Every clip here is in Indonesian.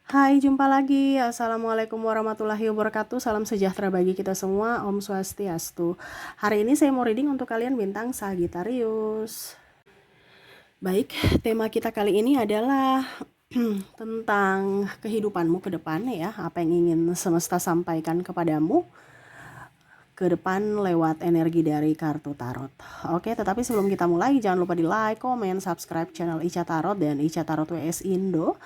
Hai, jumpa lagi. Assalamualaikum warahmatullahi wabarakatuh. Salam sejahtera bagi kita semua. Om Swastiastu. Hari ini saya mau reading untuk kalian bintang Sagittarius. Baik, tema kita kali ini adalah tentang kehidupanmu ke depan ya. Apa yang ingin semesta sampaikan kepadamu ke depan lewat energi dari kartu tarot. Oke, tetapi sebelum kita mulai jangan lupa di like, komen, subscribe channel Ica Tarot dan Ica Tarot WS Indo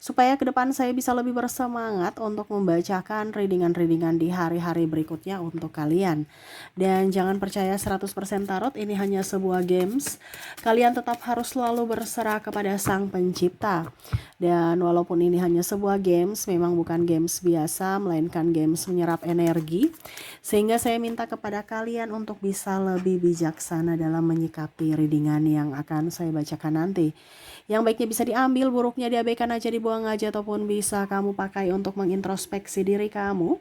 supaya ke depan saya bisa lebih bersemangat untuk membacakan readingan-readingan di hari-hari berikutnya untuk kalian. Dan jangan percaya 100% tarot ini hanya sebuah games. Kalian tetap harus selalu berserah kepada Sang Pencipta. Dan walaupun ini hanya sebuah games, memang bukan games biasa, melainkan games menyerap energi. Sehingga saya minta kepada kalian untuk bisa lebih bijaksana dalam menyikapi readingan yang akan saya bacakan nanti. Yang baiknya bisa diambil, buruknya diabaikan aja, dibuang aja, ataupun bisa kamu pakai untuk mengintrospeksi diri kamu,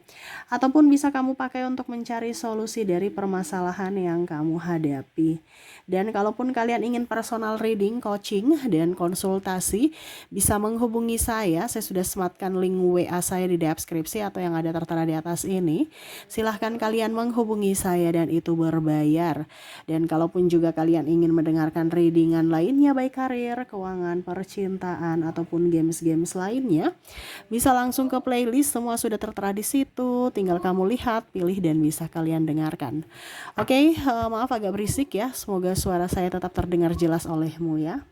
ataupun bisa kamu pakai untuk mencari solusi dari permasalahan yang kamu hadapi. Dan kalaupun kalian ingin personal reading, coaching, dan konsultasi, bisa menghubungi saya sudah sematkan link WA saya di deskripsi atau yang ada tertera di atas ini. Silahkan kalian menghubungi saya dan itu berbayar. Dan kalaupun juga kalian ingin mendengarkan readingan lainnya baik karir, keuangan, percintaan, ataupun games-games lainnya, bisa langsung ke playlist, semua sudah tertera di situ. Tinggal kamu lihat, pilih, dan bisa kalian dengarkan. Oke, maaf agak berisik ya. Semoga suara saya tetap terdengar jelas olehmu ya.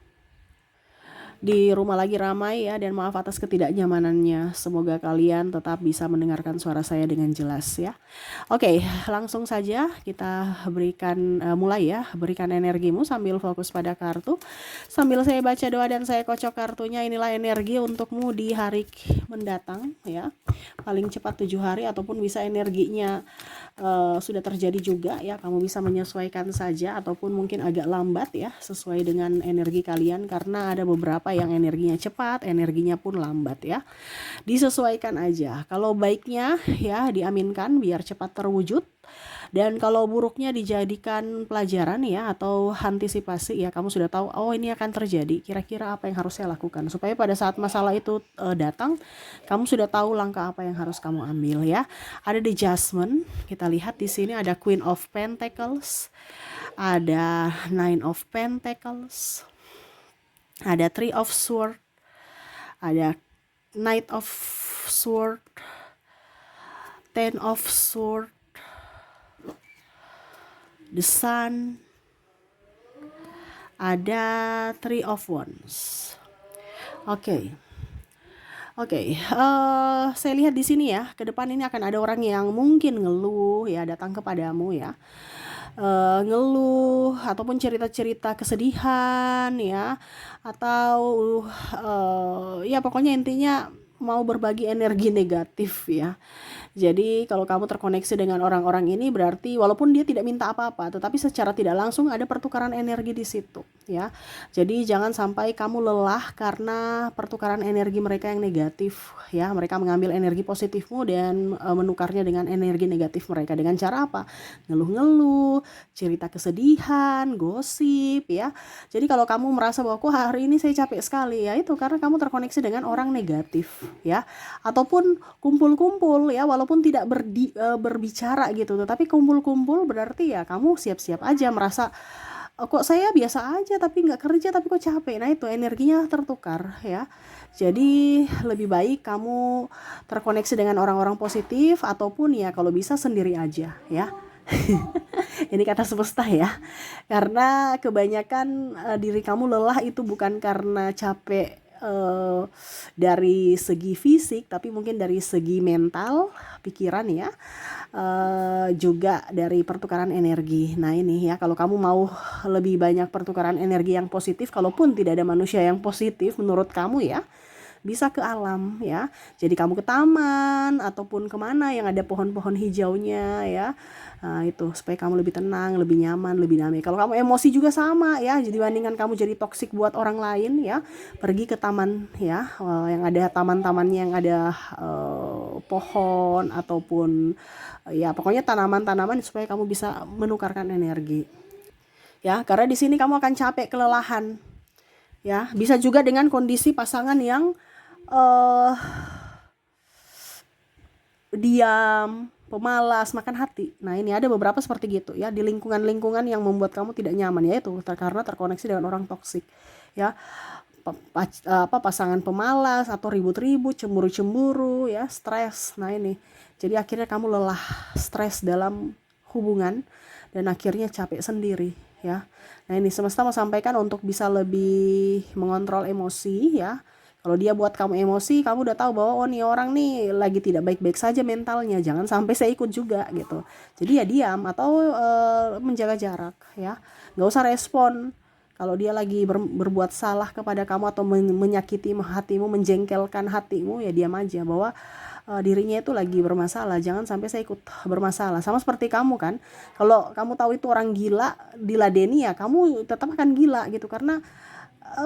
Di rumah lagi ramai ya, dan maaf atas ketidaknyamanannya. Semoga kalian tetap bisa mendengarkan suara saya dengan jelas ya. Oke, langsung saja kita mulai ya. Berikan energimu sambil fokus pada kartu. Sambil saya baca doa dan saya kocok kartunya, inilah energi untukmu di hari mendatang ya. Paling cepat 7 hari ataupun bisa energinya sudah terjadi juga ya. Kamu bisa menyesuaikan saja ataupun mungkin agak lambat ya, sesuai dengan energi kalian, karena ada beberapa yang energinya cepat, energinya pun lambat ya. Disesuaikan aja. Kalau baiknya ya diaminkan biar cepat terwujud. Dan kalau buruknya dijadikan pelajaran ya, atau antisipasi ya, kamu sudah tahu oh ini akan terjadi, kira-kira apa yang harus saya lakukan supaya pada saat masalah itu datang, kamu sudah tahu langkah apa yang harus kamu ambil ya. Ada the Judgment, kita lihat di sini ada Queen of Pentacles, ada Nine of Pentacles, ada Three of Swords, ada Knight of Sword, Ten of Sword, the Sun, ada Three of Wands. Oke. Saya lihat di sini ya, ke depan ini akan ada orang yang mungkin ngeluh ya, datang kepadamu ya. Ngeluh ataupun cerita-cerita kesedihan ya, atau ya pokoknya intinya mau berbagi energi negatif ya. Jadi kalau kamu terkoneksi dengan orang-orang ini, berarti walaupun dia tidak minta apa-apa, tetapi secara tidak langsung ada pertukaran energi di situ ya. Jadi jangan sampai kamu lelah karena pertukaran energi mereka yang negatif ya. Mereka mengambil energi positifmu dan menukarnya dengan energi negatif mereka dengan cara apa? Ngeluh-ngeluh, cerita kesedihan, gosip ya. Jadi kalau kamu merasa bahwa kok hari ini saya capek sekali ya, itu karena kamu terkoneksi dengan orang negatif ya. Ataupun kumpul-kumpul ya, walaupun tidak berbicara gitu, tetapi kumpul-kumpul berarti ya kamu siap-siap aja merasa kok saya biasa aja tapi nggak kerja tapi kok capek. Nah itu energinya tertukar ya. Jadi lebih baik kamu terkoneksi dengan orang-orang positif, ataupun ya kalau bisa sendiri aja ya. Ini kata semesta ya, karena kebanyakan diri kamu lelah itu bukan karena capek dari segi fisik, tapi mungkin dari segi mental, pikiran ya, juga dari pertukaran energi. Nah ini ya, kalau kamu mau lebih banyak pertukaran energi yang positif, kalaupun tidak ada manusia yang positif menurut kamu ya, bisa ke alam ya. Jadi kamu ke taman ataupun kemana yang ada pohon-pohon hijaunya ya. Nah, itu supaya kamu lebih tenang, lebih nyaman, lebih damai. Kalau kamu emosi juga sama ya, jadi bandingkan kamu jadi toksik buat orang lain ya, pergi ke taman ya, yang ada taman-tamannya, yang ada pohon ataupun ya pokoknya tanaman-tanaman, supaya kamu bisa menukarkan energi ya. Karena di sini kamu akan capek, kelelahan ya. Bisa juga dengan kondisi pasangan yang diam, pemalas, makan hati. Nah ini ada beberapa seperti gitu ya, di lingkungan-lingkungan yang membuat kamu tidak nyaman, yaitu karena terkoneksi dengan orang toksik ya. Pasangan pemalas atau ribut-ribut, cemburu-cemburu ya, stres. Nah ini jadi akhirnya kamu lelah, stres dalam hubungan, dan akhirnya capek sendiri ya. Nah ini semesta mau sampaikan untuk bisa lebih mengontrol emosi ya. Kalau dia buat kamu emosi, kamu udah tahu bahwa oh nih orang nih lagi tidak baik-baik saja mentalnya, jangan sampai saya ikut juga gitu. Jadi ya diam atau menjaga jarak ya, nggak usah respon. Kalau dia lagi berbuat salah kepada kamu atau menyakiti hatimu, menjengkelkan hatimu, ya diam aja bahwa dirinya itu lagi bermasalah, jangan sampai saya ikut bermasalah. Sama seperti kamu kan, kalau kamu tahu itu orang gila, diladeni ya kamu tetap akan gila gitu, karena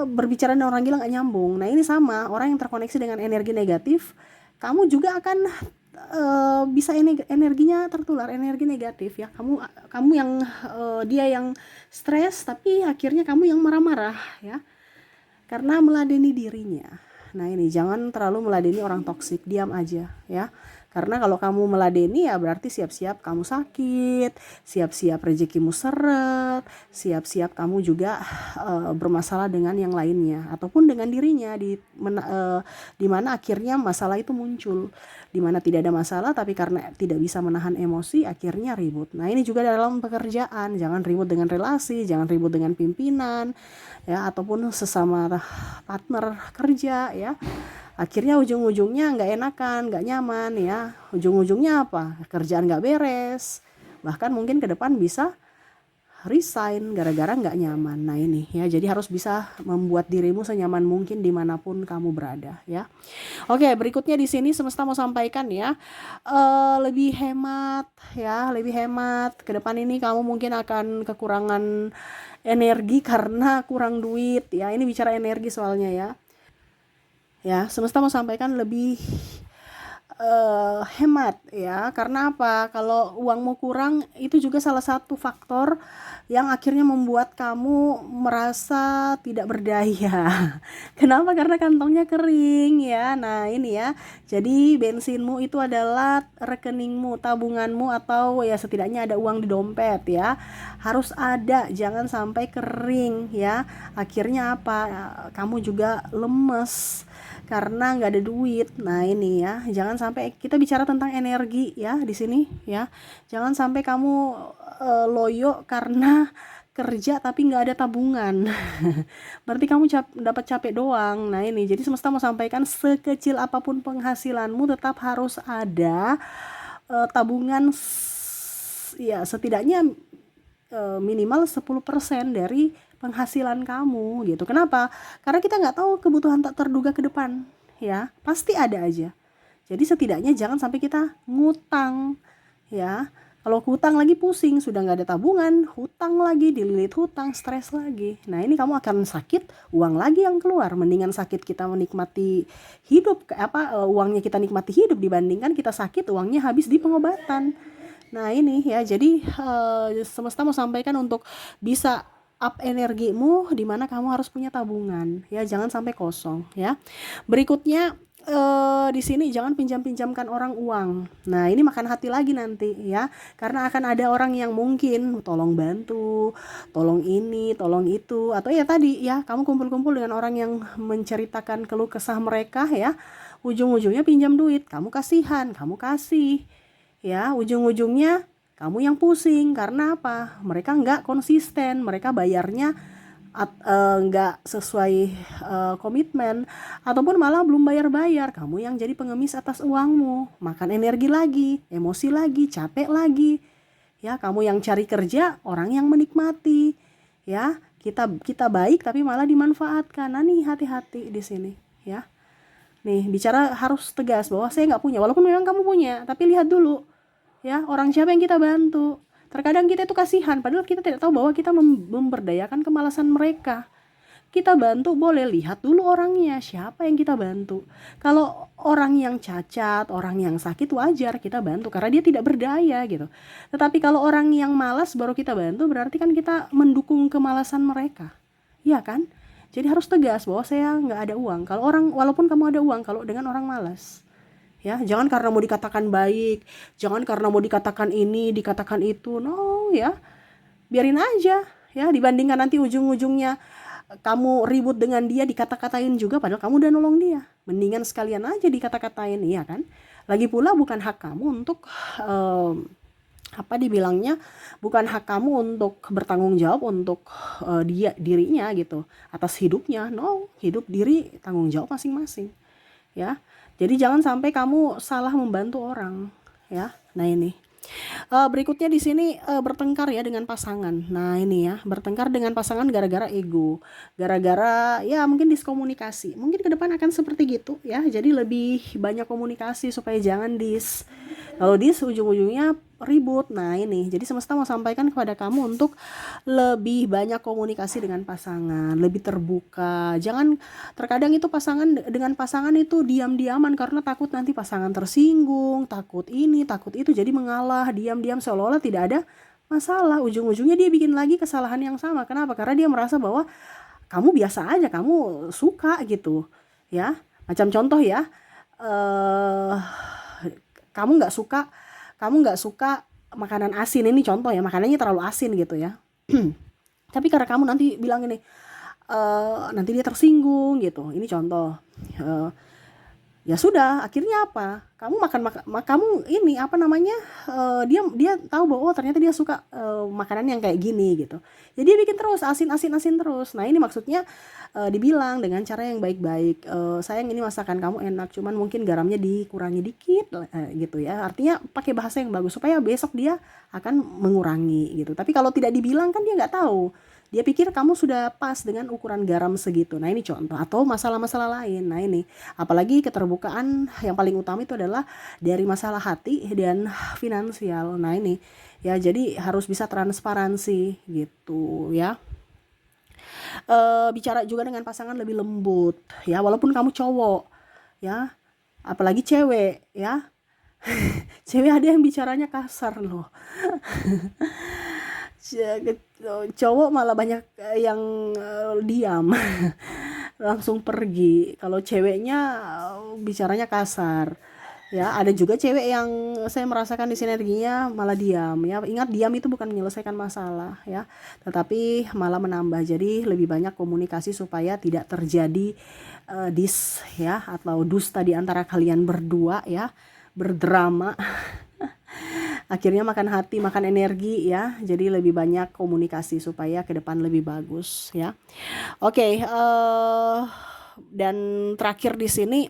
berbicara dengan orang gila nggak nyambung. Nah ini sama, orang yang terkoneksi dengan energi negatif, kamu juga akan bisa energinya tertular, energi negatif ya. Kamu yang dia yang stres, tapi akhirnya kamu yang marah-marah ya, karena meladeni dirinya. Nah ini jangan terlalu meladeni orang toksik, diam aja ya. Karena kalau kamu meladeni ya berarti siap-siap kamu sakit, siap-siap rezekimu seret, siap-siap kamu juga bermasalah dengan yang lainnya ataupun dengan dirinya, di mana akhirnya masalah itu muncul. Di mana tidak ada masalah tapi karena tidak bisa menahan emosi akhirnya ribut. Nah ini juga dalam pekerjaan, jangan ribut dengan relasi, jangan ribut dengan pimpinan ya, ataupun sesama partner kerja ya. Akhirnya ujung-ujungnya nggak enakan, nggak nyaman ya. Ujung-ujungnya apa? Kerjaan nggak beres. Bahkan mungkin ke depan bisa resign gara-gara nggak nyaman. Nah ini ya, jadi harus bisa membuat dirimu senyaman mungkin dimanapun kamu berada ya. Oke, berikutnya di sini semesta mau sampaikan ya, lebih hemat ya, lebih hemat. Ke depan ini kamu mungkin akan kekurangan energi karena kurang duit ya. Ini bicara energi soalnya ya. Ya, semesta mau sampaikan lebih hemat ya. Karena apa? Kalau uangmu kurang, itu juga salah satu faktor yang akhirnya membuat kamu merasa tidak berdaya. Kenapa? Karena kantongnya kering ya. Nah ini ya, jadi bensinmu itu adalah rekeningmu, tabunganmu, atau ya setidaknya ada uang di dompet ya. Harus ada, jangan sampai kering ya. Akhirnya apa? Kamu juga lemes karena nggak ada duit. Nah ini ya, jangan sampai, kita bicara tentang energi ya di sini ya. Jangan sampai kamu loyo karena kerja tapi nggak ada tabungan. Berarti kamu dapat capek doang. Nah ini, jadi semesta mau sampaikan sekecil apapun penghasilanmu tetap harus ada tabungan ya, setidaknya minimal 10% dari penghasilan kamu gitu. Kenapa? Karena kita nggak tahu kebutuhan tak terduga ke depan ya, pasti ada aja. Jadi setidaknya jangan sampai kita ngutang ya. Kalau hutang lagi pusing, sudah nggak ada tabungan, hutang lagi, dililit hutang, stres lagi. Nah ini kamu akan sakit, uang lagi yang keluar. Mendingan sakit kita menikmati hidup, uangnya kita nikmati hidup, dibandingkan kita sakit uangnya habis di pengobatan. Nah ini ya, jadi semesta mau sampaikan untuk bisa up energimu, dimana kamu harus punya tabungan ya, jangan sampai kosong ya. Berikutnya di sini jangan pinjam-pinjamkan orang uang. Nah ini makan hati lagi nanti ya, karena akan ada orang yang mungkin tolong bantu, tolong ini, tolong itu, atau ya tadi ya, kamu kumpul-kumpul dengan orang yang menceritakan keluh kesah mereka ya, ujung-ujungnya pinjam duit, kamu kasihan, kamu kasih ya, ujung-ujungnya kamu yang pusing. Karena apa? Mereka nggak konsisten, mereka bayarnya nggak sesuai komitmen, ataupun malah belum bayar-bayar. Kamu yang jadi pengemis atas uangmu, makan energi lagi, emosi lagi, capek lagi ya. Kamu yang cari kerja, orang yang menikmati ya. Kita baik tapi malah dimanfaatkan. Nah nih, hati-hati di sini ya. Nih bicara harus tegas bahwa saya nggak punya, walaupun memang kamu punya, tapi lihat dulu ya, orang siapa yang kita bantu. Terkadang kita itu kasihan, padahal kita tidak tahu bahwa kita memberdayakan kemalasan mereka. Kita bantu boleh, lihat dulu orangnya, siapa yang kita bantu. Kalau orang yang cacat, orang yang sakit, wajar kita bantu karena dia tidak berdaya gitu. Tetapi kalau orang yang malas baru kita bantu, berarti kan kita mendukung kemalasan mereka. Iya kan? Jadi harus tegas bahwa saya nggak ada uang. Kalau orang, walaupun kamu ada uang, kalau dengan orang malas ya. Jangan karena mau dikatakan baik, jangan karena mau dikatakan ini, dikatakan itu. No, ya. Biarin aja, ya. Dibandingkan nanti ujung-ujungnya kamu ribut dengan dia, dikata-katain juga padahal kamu udah nolong dia. Mendingan sekalian aja dikata-katain, iya kan? Lagi pula bukan hak kamu untuk apa dibilangnya, bukan hak kamu untuk bertanggung jawab untuk dirinya gitu, atas hidupnya. No, hidup diri tanggung jawab masing-masing, ya. Jadi jangan sampai kamu salah membantu orang, ya. Nah ini berikutnya di sini bertengkar ya dengan pasangan. Nah ini ya, bertengkar dengan pasangan gara-gara ego, gara-gara ya mungkin diskomunikasi. Mungkin ke depan akan seperti gitu ya. Jadi lebih banyak komunikasi supaya jangan kalau ujung-ujungnya ribut. Nah ini, jadi semesta mau sampaikan kepada kamu untuk lebih banyak komunikasi dengan pasangan, lebih terbuka. Jangan, terkadang itu dengan pasangan itu diam-diaman karena takut nanti pasangan tersinggung, takut ini, takut itu, jadi mengalah, diam-diam seolah-olah tidak ada masalah. Ujung-ujungnya dia bikin lagi kesalahan yang sama. Kenapa? Karena dia merasa bahwa kamu biasa aja, kamu suka gitu, ya. Macam contoh ya, kamu nggak suka makanan asin, ini contoh ya, makanannya terlalu asin gitu ya. Tapi karena kamu nanti bilang ini, nanti dia tersinggung gitu, ini contoh. Ya sudah, akhirnya apa, kamu kamu ini apa namanya, dia tahu bahwa oh ternyata dia suka makanan yang kayak gini gitu, jadi dia bikin terus asin terus. Nah ini maksudnya dibilang dengan cara yang baik-baik, sayang ini masakan kamu enak, cuman mungkin garamnya dikurangi dikit gitu ya. Artinya pakai bahasa yang bagus supaya besok dia akan mengurangi gitu. Tapi kalau tidak dibilang kan dia nggak tahu, dia pikir kamu sudah pas dengan ukuran garam segitu. Nah ini contoh, atau masalah-masalah lain. Nah ini, apalagi keterbukaan yang paling utama itu adalah dari masalah hati dan finansial. Nah ini ya, jadi harus bisa transparansi gitu ya. Bicara juga dengan pasangan lebih lembut ya, walaupun kamu cowok ya, apalagi cewek ya. Cewek ada yang bicaranya kasar loh. Cowok malah banyak yang diam langsung pergi. Kalau ceweknya bicaranya kasar ya. Ada juga cewek yang saya merasakan di sinerginya malah diam ya. Ingat, diam itu bukan menyelesaikan masalah ya, tetapi malah menambah. Jadi lebih banyak komunikasi supaya tidak terjadi ya, atau dusta di antara kalian berdua ya, berdrama. Akhirnya makan hati, makan energi ya. Jadi lebih banyak komunikasi supaya ke depan lebih bagus ya. Oke, dan terakhir di sini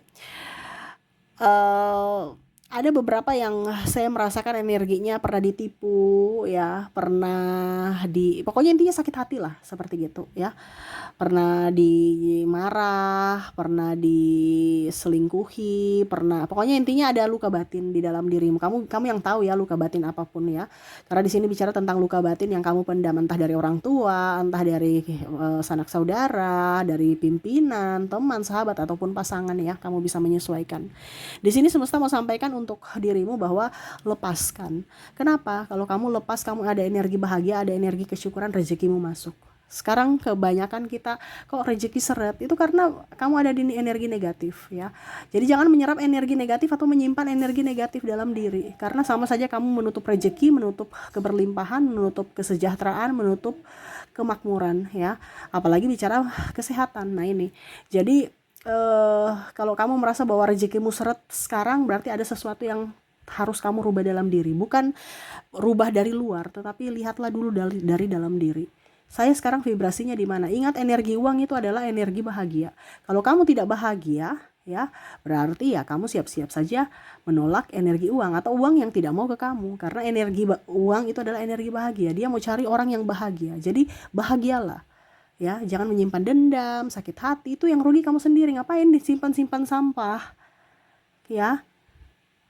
ada beberapa yang saya merasakan energinya pernah ditipu ya, pokoknya intinya sakit hati lah seperti gitu ya. Pernah dimarah, pernah diselingkuhi, pokoknya intinya ada luka batin di dalam dirimu. Kamu yang tahu ya luka batin apapun ya. Karena di sini bicara tentang luka batin yang kamu pendam, entah dari orang tua, entah dari sanak saudara, dari pimpinan, teman, sahabat ataupun pasangan ya. Kamu bisa menyesuaikan. Di sini semesta mau sampaikan untuk dirimu bahwa lepaskan. Kenapa? Kalau kamu lepas, kamu ada energi bahagia, ada energi kesyukuran, rezekimu masuk. Sekarang kebanyakan kita kok rezeki seret, itu karena kamu ada di energi negatif ya. Jadi jangan menyerap energi negatif atau menyimpan energi negatif dalam diri, karena sama saja kamu menutup rezeki, menutup keberlimpahan, menutup kesejahteraan, menutup kemakmuran ya. Apalagi bicara kesehatan. Nah ini, jadi kalau kamu merasa bahwa rezekimu seret sekarang, berarti ada sesuatu yang harus kamu rubah dalam diri. Bukan rubah dari luar, tetapi lihatlah dulu dari dalam diri. Saya sekarang vibrasinya di mana? Ingat, energi uang itu adalah energi bahagia. Kalau kamu tidak bahagia ya, berarti ya kamu siap-siap saja menolak energi uang atau uang yang tidak mau ke kamu, karena energi uang itu adalah energi bahagia. Dia mau cari orang yang bahagia. Jadi bahagialah. Ya, jangan menyimpan dendam, sakit hati, itu yang rugi kamu sendiri. Ngapain disimpan-simpan sampah? Ya.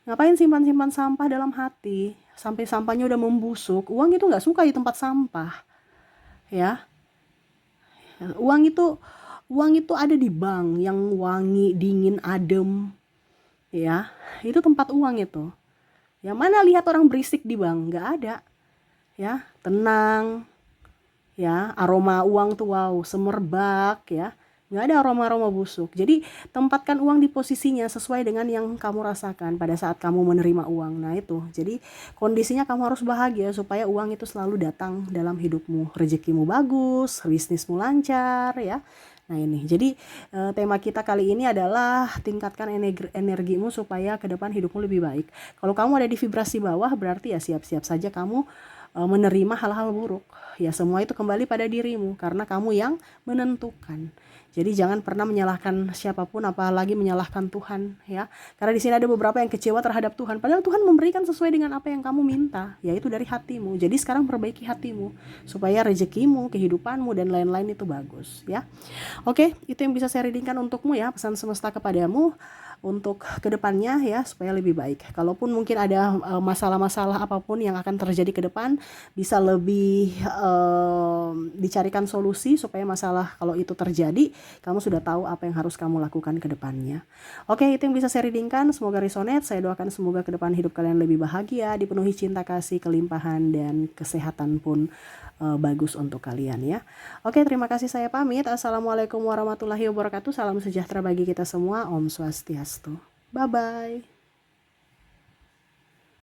Ngapain simpan-simpan sampah dalam hati? Sampai sampahnya udah membusuk. Uang itu enggak suka di tempat sampah. Ya. Uang itu ada di bank yang wangi, dingin, adem. Ya. Itu tempat uang itu. Yang mana lihat orang berisik di bank? Enggak ada. Ya, tenang. Ya, aroma uang tuh wow, semerbak ya, nggak ada aroma-aroma busuk. Jadi tempatkan uang di posisinya sesuai dengan yang kamu rasakan pada saat kamu menerima uang. Nah itu, jadi kondisinya kamu harus bahagia supaya uang itu selalu datang dalam hidupmu. Rezekimu bagus, bisnismu lancar ya. Nah ini, jadi tema kita kali ini adalah tingkatkan energimu supaya ke depan hidupmu lebih baik. Kalau kamu ada di vibrasi bawah, berarti ya siap-siap saja kamu menerima hal-hal buruk. Ya semua itu kembali pada dirimu karena kamu yang menentukan. Jadi jangan pernah menyalahkan siapapun, apalagi menyalahkan Tuhan ya. Karena di sini ada beberapa yang kecewa terhadap Tuhan. Padahal Tuhan memberikan sesuai dengan apa yang kamu minta, yaitu dari hatimu. Jadi sekarang perbaiki hatimu supaya rezekimu, kehidupanmu dan lain-lain itu bagus ya. Oke, itu yang bisa saya readingkan untukmu ya, pesan semesta kepadamu untuk kedepannya ya supaya lebih baik. Kalaupun mungkin ada masalah-masalah apapun yang akan terjadi ke depan, bisa lebih dicarikan solusi supaya masalah kalau itu terjadi, kamu sudah tahu apa yang harus kamu lakukan ke depannya. Oke, itu yang bisa saya readingkan. Semoga resonate. Saya doakan semoga ke depan hidup kalian lebih bahagia, dipenuhi cinta kasih, kelimpahan dan kesehatan pun bagus untuk kalian ya. Oke, terima kasih, saya pamit. Assalamualaikum warahmatullahi wabarakatuh. Salam sejahtera bagi kita semua. Om Swastiastu. Bye bye.